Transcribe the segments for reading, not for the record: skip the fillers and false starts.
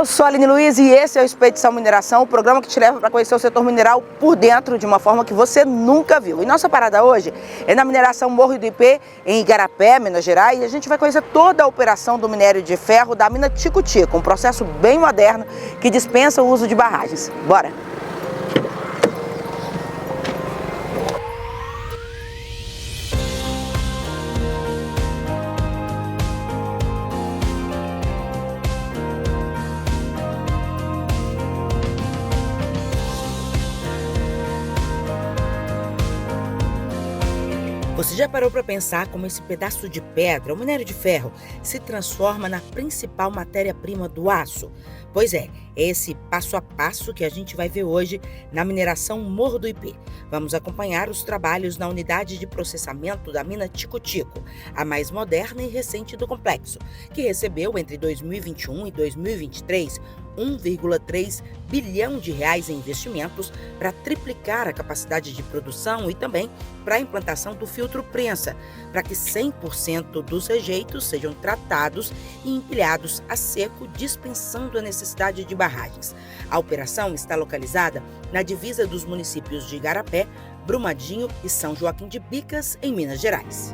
Eu sou a Aline Luiz e esse é o Expedição Mineração, o programa que te leva para conhecer o setor mineral por dentro de uma forma que você nunca viu. E nossa parada hoje é na mineração Morro do Ipê, em Igarapé, Minas Gerais, e a gente vai conhecer toda a operação do minério de ferro da mina Tico-Tico, um processo bem moderno que dispensa o uso de barragens. Bora! Você já parou para pensar como esse pedaço de pedra, o minério de ferro, se transforma na principal matéria-prima do aço? Pois é esse passo a passo que a gente vai ver hoje na mineração Morro do Ipê. Vamos acompanhar os trabalhos na unidade de processamento da mina Tico-Tico, a mais moderna e recente do complexo, que recebeu entre 2021 e 2023 R$ 1,3 bilhão em investimentos para triplicar a capacidade de produção e também para a implantação do filtro prensa, para que 100% dos rejeitos sejam tratados e empilhados a seco, dispensando a necessidade de barragens. A operação está localizada na divisa dos municípios de Igarapé, Brumadinho e São Joaquim de Bicas, em Minas Gerais.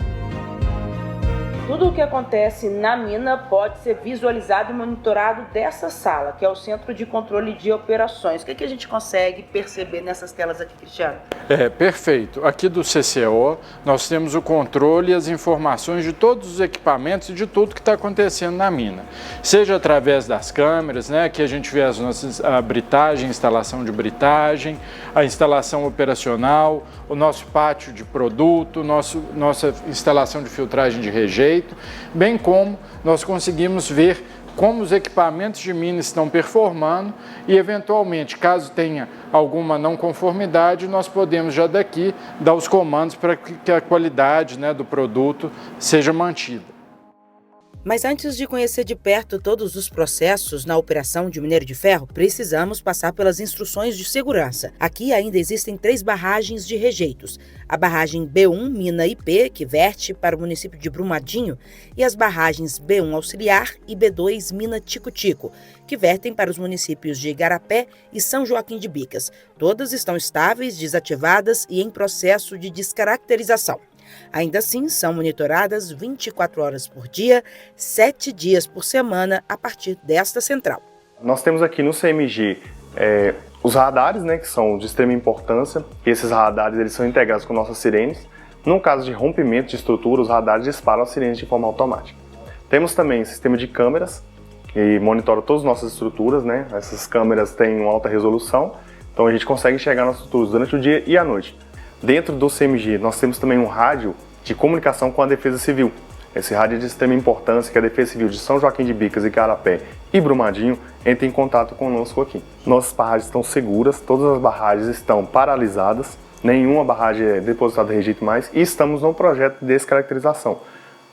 Tudo o que acontece na mina pode ser visualizado e monitorado dessa sala, que é o Centro de Controle de Operações. O que a gente consegue perceber nessas telas aqui, Cristiano? Perfeito. Aqui do CCO, nós temos o controle e as informações de todos os equipamentos e de tudo que está acontecendo na mina. Seja através das câmeras, que a gente vê a britagem, instalação de britagem, a instalação operacional, o nosso pátio de produto, nossa instalação de filtragem de rejeito, bem como nós conseguimos ver como os equipamentos de mina estão performando e, eventualmente, caso tenha alguma não conformidade, nós podemos já daqui dar os comandos para que a qualidade do produto seja mantida. Mas antes de conhecer de perto todos os processos na operação de minério de ferro, precisamos passar pelas instruções de segurança. Aqui ainda existem 3 barragens de rejeitos. A barragem B1 Mina IP, que verte para o município de Brumadinho, e as barragens B1 Auxiliar e B2 Mina Tico-Tico, que vertem para os municípios de Igarapé e São Joaquim de Bicas. Todas estão estáveis, desativadas e em processo de descaracterização. Ainda assim, são monitoradas 24 horas por dia, 7 dias por semana, a partir desta central. Nós temos aqui no CMG os radares, que são de extrema importância. Esses radares eles são integrados com nossas sirenes. No caso de rompimento de estrutura, os radares disparam as sirenes de forma automática. Temos também sistema de câmeras, que monitora todas as nossas estruturas. Essas câmeras têm uma alta resolução, então a gente consegue enxergar nossas estruturas durante o dia e à noite. Dentro do CMG, nós temos também um rádio de comunicação com a Defesa Civil. Esse rádio é de extrema importância, que a Defesa Civil de São Joaquim de Bicas, Igarapé e Brumadinho entre em contato conosco aqui. Nossas barragens estão seguras, todas as barragens estão paralisadas, nenhuma barragem é depositada rejeito mais e estamos no projeto de descaracterização.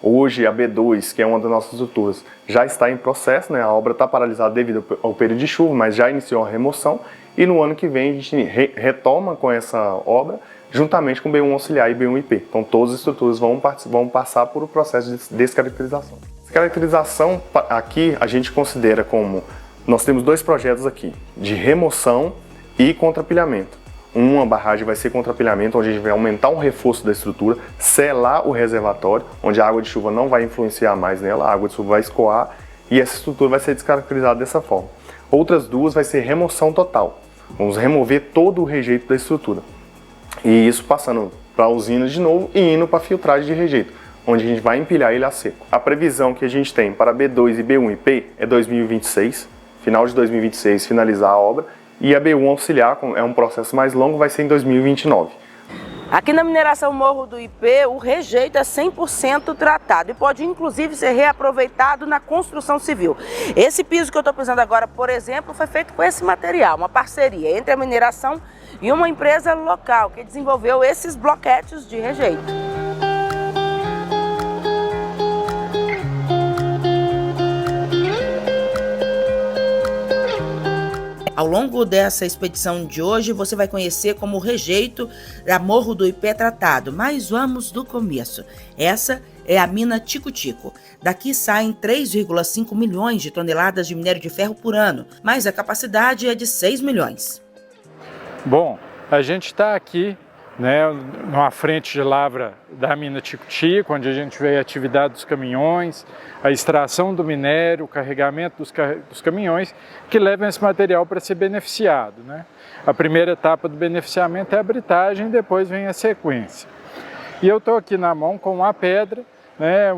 Hoje a B2, que é uma das nossas estruturas, já está em processo, a obra está paralisada devido ao período de chuva, mas já iniciou a remoção e no ano que vem a gente retoma com essa obra, juntamente com B1 Auxiliar e B1 IP. Então todas as estruturas vão passar por um processo de descaracterização. Descaracterização aqui a gente considera como, nós temos 2 projetos aqui, de remoção e contrapilhamento. Uma barragem vai ser contrapilhamento, onde a gente vai aumentar um reforço da estrutura, selar o reservatório, onde a água de chuva não vai influenciar mais nela, a água de chuva vai escoar e essa estrutura vai ser descaracterizada dessa forma. Outras 2 vai ser remoção total. Vamos remover todo o rejeito da estrutura. E isso passando para a usina de novo e indo para a filtragem de rejeito, onde a gente vai empilhar ele a seco. A previsão que a gente tem para B2 e B1 IP é 2026, final de 2026 finalizar a obra, e a B1 Auxiliar, é um processo mais longo, vai ser em 2029. Aqui na mineração Morro do Ipê, o rejeito é 100% tratado e pode inclusive ser reaproveitado na construção civil. Esse piso que eu estou pisando agora, por exemplo, foi feito com esse material, uma parceria entre a mineração e uma empresa local que desenvolveu esses bloquetes de rejeito. Ao longo dessa expedição de hoje, você vai conhecer como o rejeito da Morro do Ipê é tratado, mas vamos do começo. Essa é a mina Tico-Tico. Daqui saem 3,5 milhões de toneladas de minério de ferro por ano, mas a capacidade é de 6 milhões. Bom, a gente está aqui, numa frente de lavra da mina Tico-Tico, onde a gente vê a atividade dos caminhões, a extração do minério, o carregamento dos caminhões que levam esse material para ser beneficiado. A primeira etapa do beneficiamento é a britagem, depois vem a sequência. E eu estou aqui na mão com uma pedra,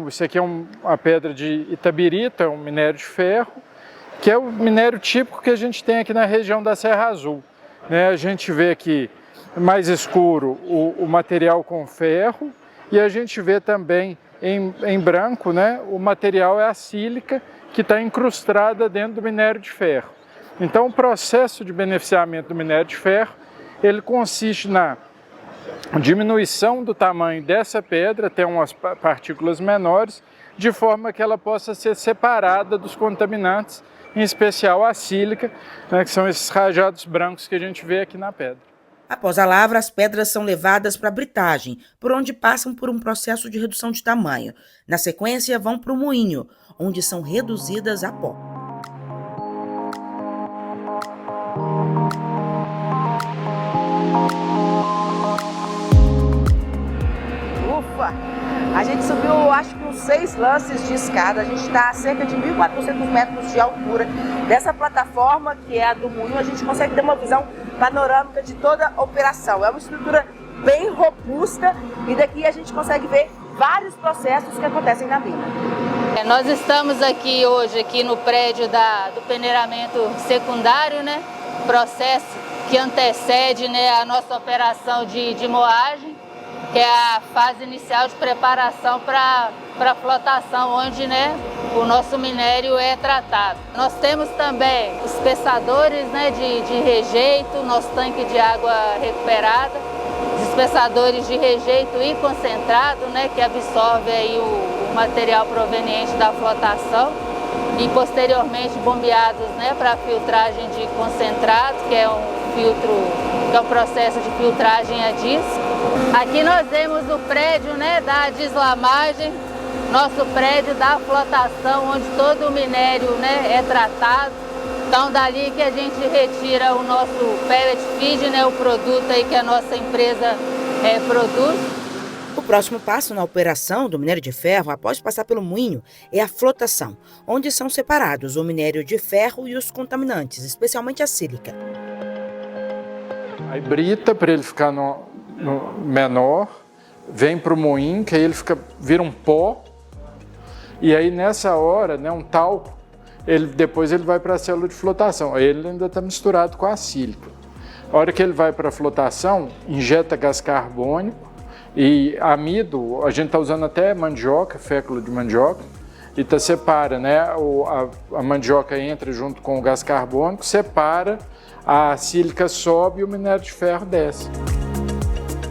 isso aqui é uma pedra de Itabirito, é um minério de ferro, que é o minério típico que a gente tem aqui na região da Serra Azul. A gente vê aqui mais escuro o material com ferro e a gente vê também em branco, o material é a sílica que está incrustada dentro do minério de ferro. Então o processo de beneficiamento do minério de ferro, ele consiste na diminuição do tamanho dessa pedra até umas partículas menores, de forma que ela possa ser separada dos contaminantes, em especial a sílica, que são esses rajados brancos que a gente vê aqui na pedra. Após a lavra, as pedras são levadas para a britagem, por onde passam por um processo de redução de tamanho. Na sequência, vão para o moinho, onde são reduzidas a pó. Ufa! A gente subiu, acho que uns 6 lances de escada. A gente está a cerca de 1.400 metros de altura. Dessa plataforma, que é a do moinho, a gente consegue ter uma visão panorâmica de toda a operação. É uma estrutura bem robusta e daqui a gente consegue ver vários processos que acontecem na mina. Nós estamos aqui hoje no prédio do peneiramento secundário, processo que antecede a nossa operação de moagem, que é a fase inicial de preparação para a flotação, onde o nosso minério é tratado. Nós temos também os espessadores de rejeito, nosso tanque de água recuperada, os espessadores de rejeito e concentrado, que absorve aí o material proveniente da flotação, e posteriormente bombeados para a filtragem de concentrado, que é um processo de filtragem a disco. Aqui nós vemos o prédio da deslamagem, nosso prédio da flotação, onde todo o minério é tratado. Então dali que a gente retira o nosso pellet feed, o produto aí que a nossa empresa produz. O próximo passo na operação do minério de ferro, após passar pelo moinho, é a flotação, onde são separados o minério de ferro e os contaminantes, especialmente a sílica. Aí brita para ele ficar no menor, vem para o moinho, que aí ele vira um pó, e aí nessa hora, um talco, depois ele vai para a célula de flotação, aí ele ainda está misturado com a sílica. A hora que ele vai para a flotação, injeta gás carbônico e amido, a gente está usando até mandioca, fécula de mandioca, e separa, a mandioca entra junto com o gás carbônico, separa, a sílica sobe e o minério de ferro desce.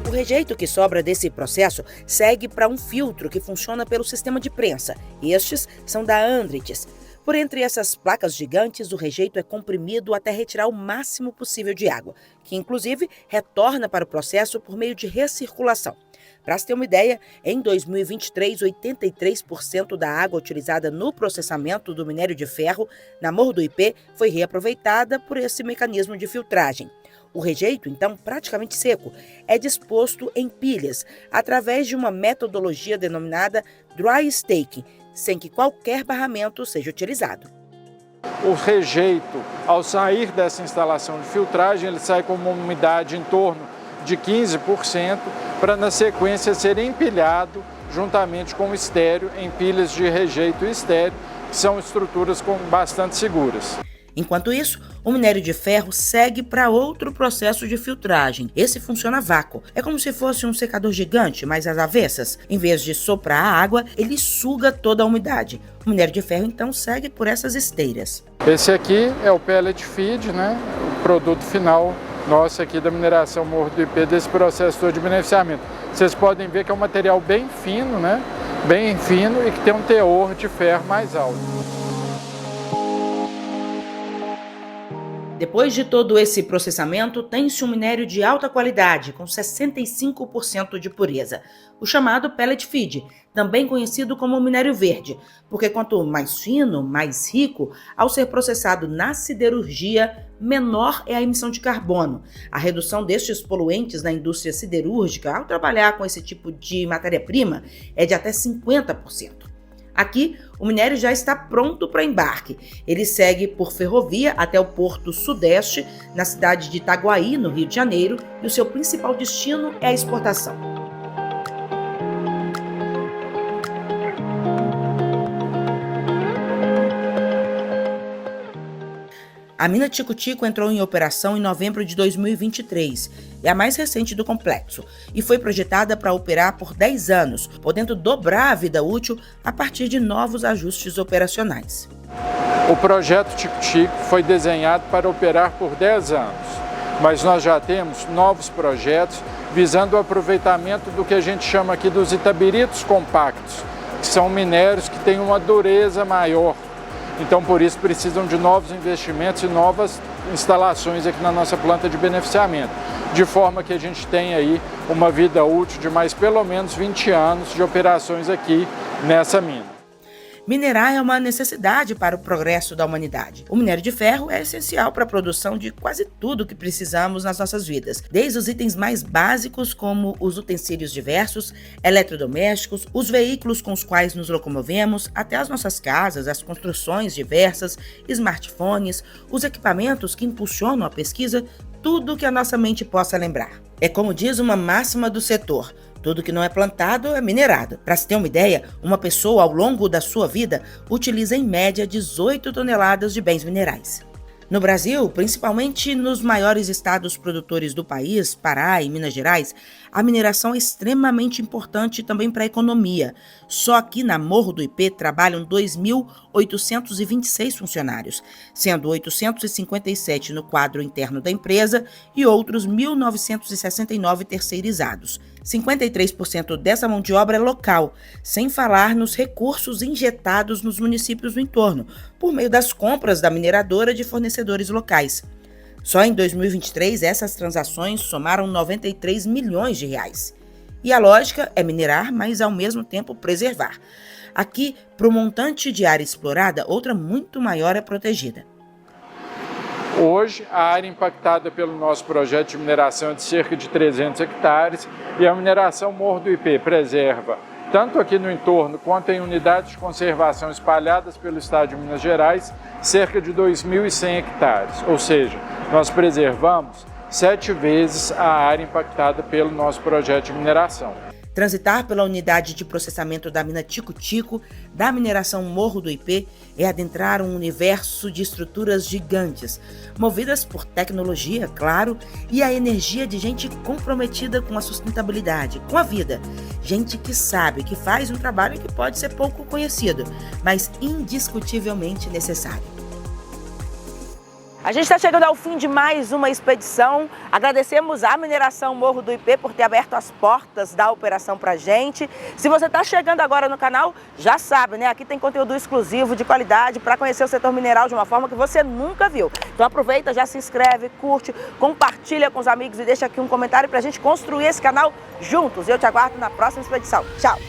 O rejeito que sobra desse processo segue para um filtro que funciona pelo sistema de prensa. Estes são da Andritz. Por entre essas placas gigantes, o rejeito é comprimido até retirar o máximo possível de água, que inclusive retorna para o processo por meio de recirculação. Para se ter uma ideia, em 2023, 83% da água utilizada no processamento do minério de ferro na Morro do Ipê foi reaproveitada por esse mecanismo de filtragem. O rejeito, então praticamente seco, é disposto em pilhas, através de uma metodologia denominada dry staking, sem que qualquer barramento seja utilizado. O rejeito, ao sair dessa instalação de filtragem, ele sai com uma umidade em torno de 15%, para na sequência ser empilhado juntamente com o estéreo em pilhas de rejeito e estéreo, que são estruturas bastante seguras. Enquanto isso, o minério de ferro segue para outro processo de filtragem. Esse funciona a vácuo. É como se fosse um secador gigante, mas às avessas. Em vez de soprar a água, ele suga toda a umidade. O minério de ferro, então, segue por essas esteiras. Esse aqui é o pellet feed, o produto final nosso aqui da mineração Morro do Ipê, desse processo todo de beneficiamento. Vocês podem ver que é um material bem fino, bem fino e que tem um teor de ferro mais alto. Depois de todo esse processamento, tem-se um minério de alta qualidade, com 65% de pureza, o chamado pellet feed, também conhecido como minério verde, porque quanto mais fino, mais rico, ao ser processado na siderurgia, menor é a emissão de carbono. A redução destes poluentes na indústria siderúrgica, ao trabalhar com esse tipo de matéria-prima, é de até 50%. Aqui, o minério já está pronto para embarque. Ele segue por ferrovia até o Porto Sudeste, na cidade de Itaguaí, no Rio de Janeiro, e o seu principal destino é a exportação. A mina Tico-Tico entrou em operação em novembro de 2023, é a mais recente do complexo, e foi projetada para operar por 10 anos, podendo dobrar a vida útil a partir de novos ajustes operacionais. O projeto Tico-Tico foi desenhado para operar por 10 anos, mas nós já temos novos projetos visando o aproveitamento do que a gente chama aqui dos itabiritos compactos, que são minérios que têm uma dureza maior. Então, por isso, precisam de novos investimentos e novas instalações aqui na nossa planta de beneficiamento, de forma que a gente tenha aí uma vida útil de mais pelo menos 20 anos de operações aqui nessa mina. Minerar é uma necessidade para o progresso da humanidade. O minério de ferro é essencial para a produção de quase tudo que precisamos nas nossas vidas, desde os itens mais básicos, como os utensílios diversos, eletrodomésticos, os veículos com os quais nos locomovemos, até as nossas casas, as construções diversas, smartphones, os equipamentos que impulsionam a pesquisa, tudo que a nossa mente possa lembrar. É como diz uma máxima do setor: tudo que não é plantado é minerado. Para se ter uma ideia, uma pessoa ao longo da sua vida utiliza em média 18 toneladas de bens minerais. No Brasil, principalmente nos maiores estados produtores do país, Pará e Minas Gerais, a mineração é extremamente importante também para a economia. Só aqui na Morro do IP trabalham 2.826 funcionários, sendo 857 no quadro interno da empresa e outros 1.969 terceirizados. 53% dessa mão de obra é local, sem falar nos recursos injetados nos municípios do entorno, por meio das compras da mineradora de fornecedores locais. Só em 2023, essas transações somaram 93 milhões de reais. E a lógica é minerar, mas ao mesmo tempo preservar. Aqui, para o montante de área explorada, outra muito maior é protegida. Hoje, a área impactada pelo nosso projeto de mineração é de cerca de 300 hectares e a mineração Morro do IP preserva, tanto aqui no entorno quanto em unidades de conservação espalhadas pelo estado de Minas Gerais, cerca de 2.100 hectares, ou seja, nós preservamos 7 vezes a área impactada pelo nosso projeto de mineração. Transitar pela unidade de processamento da mina Tico-Tico, da mineração Morro do IP, é adentrar um universo de estruturas gigantes, movidas por tecnologia, claro, e a energia de gente comprometida com a sustentabilidade, com a vida. Gente que sabe que faz um trabalho que pode ser pouco conhecido, mas indiscutivelmente necessário. A gente está chegando ao fim de mais uma expedição. Agradecemos à mineração Morro do IP por ter aberto as portas da operação para a gente. Se você está chegando agora no canal, já sabe, né? Aqui tem conteúdo exclusivo de qualidade para conhecer o setor mineral de uma forma que você nunca viu. Então aproveita, já se inscreve, curte, compartilha com os amigos e deixa aqui um comentário para a gente construir esse canal juntos. Eu te aguardo na próxima expedição. Tchau!